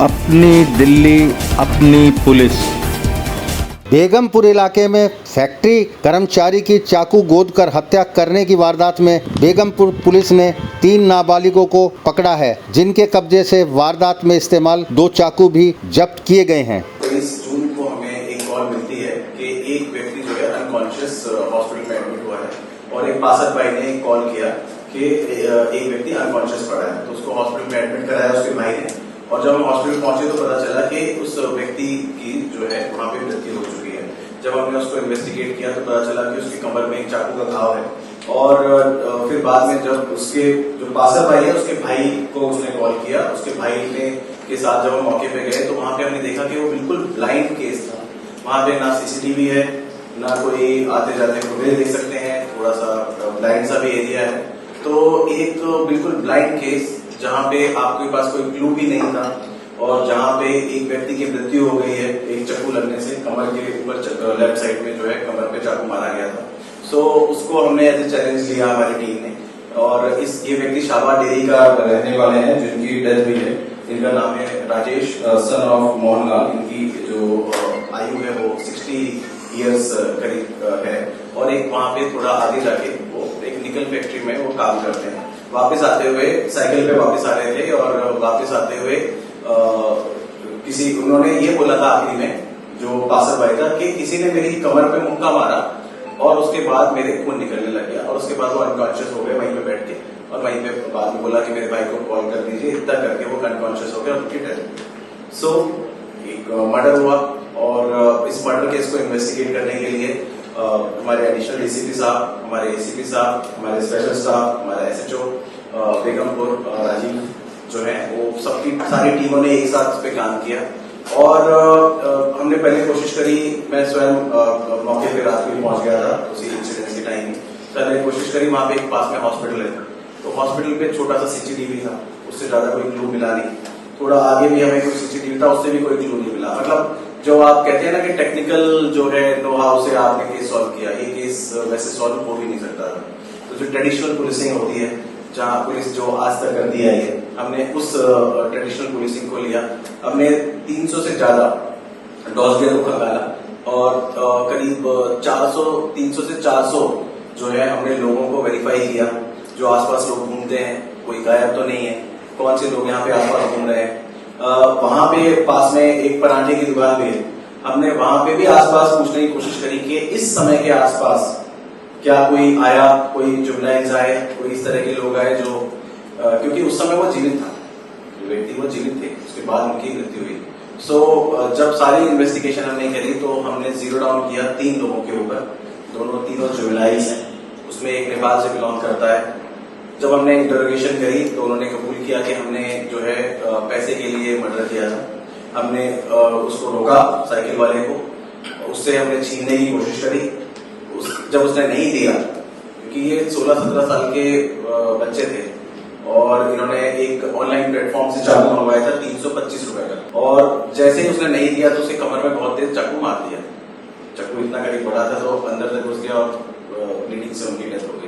अपनी दिल्ली अपनी पुलिस। बेगमपुर इलाके में फैक्ट्री कर्मचारी की चाकू गोदकर हत्या करने की वारदात में बेगमपुर पुलिस ने 3 नाबालिगों को पकड़ा है, जिनके कब्जे से वारदात में इस्तेमाल 2 चाकू भी जब्त किए गए हैं। 23 जून को हमें एक कॉल मिलती है कि एक व्यक्ति जो है अनकॉन्शियस हॉस्पिटल में एडमिट हुआ है और एक पासर भाई ने एक कॉल किया कि एक व्यक्ति अनकॉन्शियस पड़ा है, तो उसको हॉस्पिटल में एडमिट कराया उसके भाई ने। और जब हम हॉस्पिटल पहुंचे तो पता चला कि उस व्यक्ति की जो है वहां पे मृत्यु हो चुकी है। जब हमने उसको इन्वेस्टिगेट किया तो पता चला कि उसकी कमर में एक चाकू का घाव है। और फिर बाद में जब उसके जो पासर भाई है उसके भाई को उसने कॉल किया, उसके भाई ने के साथ जब हम मौके पे गए तो वहां पे हमने देखा कि वो बिल्कुल ब्लाइंड केस था। वहां पे ना सीसीटीवी है, ना कोई आते जाते फुटेज देख सकते हैं, थोड़ा सा ब्लाइंड सा भी एरिया है। तो एक बिल्कुल ब्लाइंड केस जहां पे आपके पास कोई क्लू भी नहीं था और जहां पे एक व्यक्ति की मृत्यु हो गई है एक चाकू लगने से। कमर के ऊपर लेफ्ट साइड में जो है कमर पे चाकू मारा गया था। सो उसको हमने एज ए चैलेंज लिया हमारी टीम ने। और ये व्यक्ति शाबा डेरी का रहने वाले हैं जिनकी डेथ हुई है। इनका नाम है राजेश सन ऑफ मोहनलाल। इनकी जो आयु है वो 60 ईयर्स करीब है। और एक वहां पे थोड़ा आगे जाके वो एक निकल फैक्ट्री में वो काम करते हैं। वापस आते हुए साइकिल पे वापस आ रहे थे और वापस आते हुए उन्होंने ये बोला था आखिरी में जो पासर भाई था कि किसी ने मेरी कमर पे मुक्का मारा और उसके बाद मेरे खून निकलने लग गया। और उसके बाद वो अनकॉन्शियस हो गए वहीं पे बैठ के। और वहीं पे बाद में बोला कि मेरे भाई को कॉल कर दीजिए। इतना करके वो अनकॉन्शियस हो गया और उनकी डेथ। सो एक मर्डर हुआ और इस मर्डर केस को इन्वेस्टिगेट करने के लिए हमारे एडिशनल डीसीपी साहब, हमारे एसीपी साहब, हमारे स्पेशल स्टाफ, हमारा एसएचओ बेगमपुर राजीव जो है वो सबकी सारी टीमों ने एक साथ इस पे काम किया। और हमने पहले कोशिश करी, मैं स्वयं मौके पे रात में पहुंच गया था उसी इंसिडेंट के टाइम में। पहले कोशिश करी, वहां पे एक पास में हॉस्पिटल है तो हॉस्पिटल पे छोटा सा सीसीटीवी था, उससे ज्यादा कोई क्लू मिला नहीं। थोड़ा आगे भी हमें कोई सीसीटीवी था, उससे भी कोई क्लू नहीं मिला। मतलब जो आप कहते हैं ना कि टेक्निकल जो है नो हाउ से आपने केस सॉल्व किया, ये केस वैसे सॉल्व हो भी नहीं सकता था। तो जो ट्रेडिशनल पुलिसिंग होती है, जहां पुलिस जो आज तक करती आई है, हमने उस ट्रेडिशनल पुलिसिंग को लिया। हमने 300 से ज्यादा डॉजगेरों को खंगाला और करीब 300 से 400 जो है हमने लोगों को वेरीफाई किया। जो आसपास लोग घूमते हैं, कोई गायब तो नहीं है, कौन से लोग यहाँ पे आसपास घूम रहे हैं। वहां पे पास में एक पराठे की दुकान भी है, हमने वहां पे भी आसपास पूछने की कोशिश करी कि इस समय के आसपास क्या कोई आया, कोई जुबलाइंस आए, कोई इस तरह के लोग आए जो क्योंकि उस समय वो जीवित था, जो व्यक्ति वो जीवित थे, उसके बाद उनकी मृत्यु हुई। सो जब सारी इन्वेस्टिगेशन हमने करी तो हमने जीरो डाउन किया 3 लोगों के ऊपर। तीनों जुबलाइंस हैं, उसमें एक नेपाल से बिलोंग करता है। जब हमने इंटरोगेशन करी तो उन्होंने कबूल किया कि हमने जो है पैसे के लिए मर्डर किया था। हमने उसको रोका साइकिल वाले को, उससे हमने छीनने की कोशिश करी। जब उसने नहीं दिया, क्योंकि ये 16-17 साल के बच्चे थे और इन्होंने एक ऑनलाइन प्लेटफॉर्म से चाकू मंगवाया था 325 रुपए का। और जैसे ही उसने नहीं दिया तो उसके कमर में बहुत तेज चाकू मार दिया। चाकू इतना करीब बड़ा था तो अंदर तक घुस गया और ब्लीडिंग से उनकी डेथ हो गई।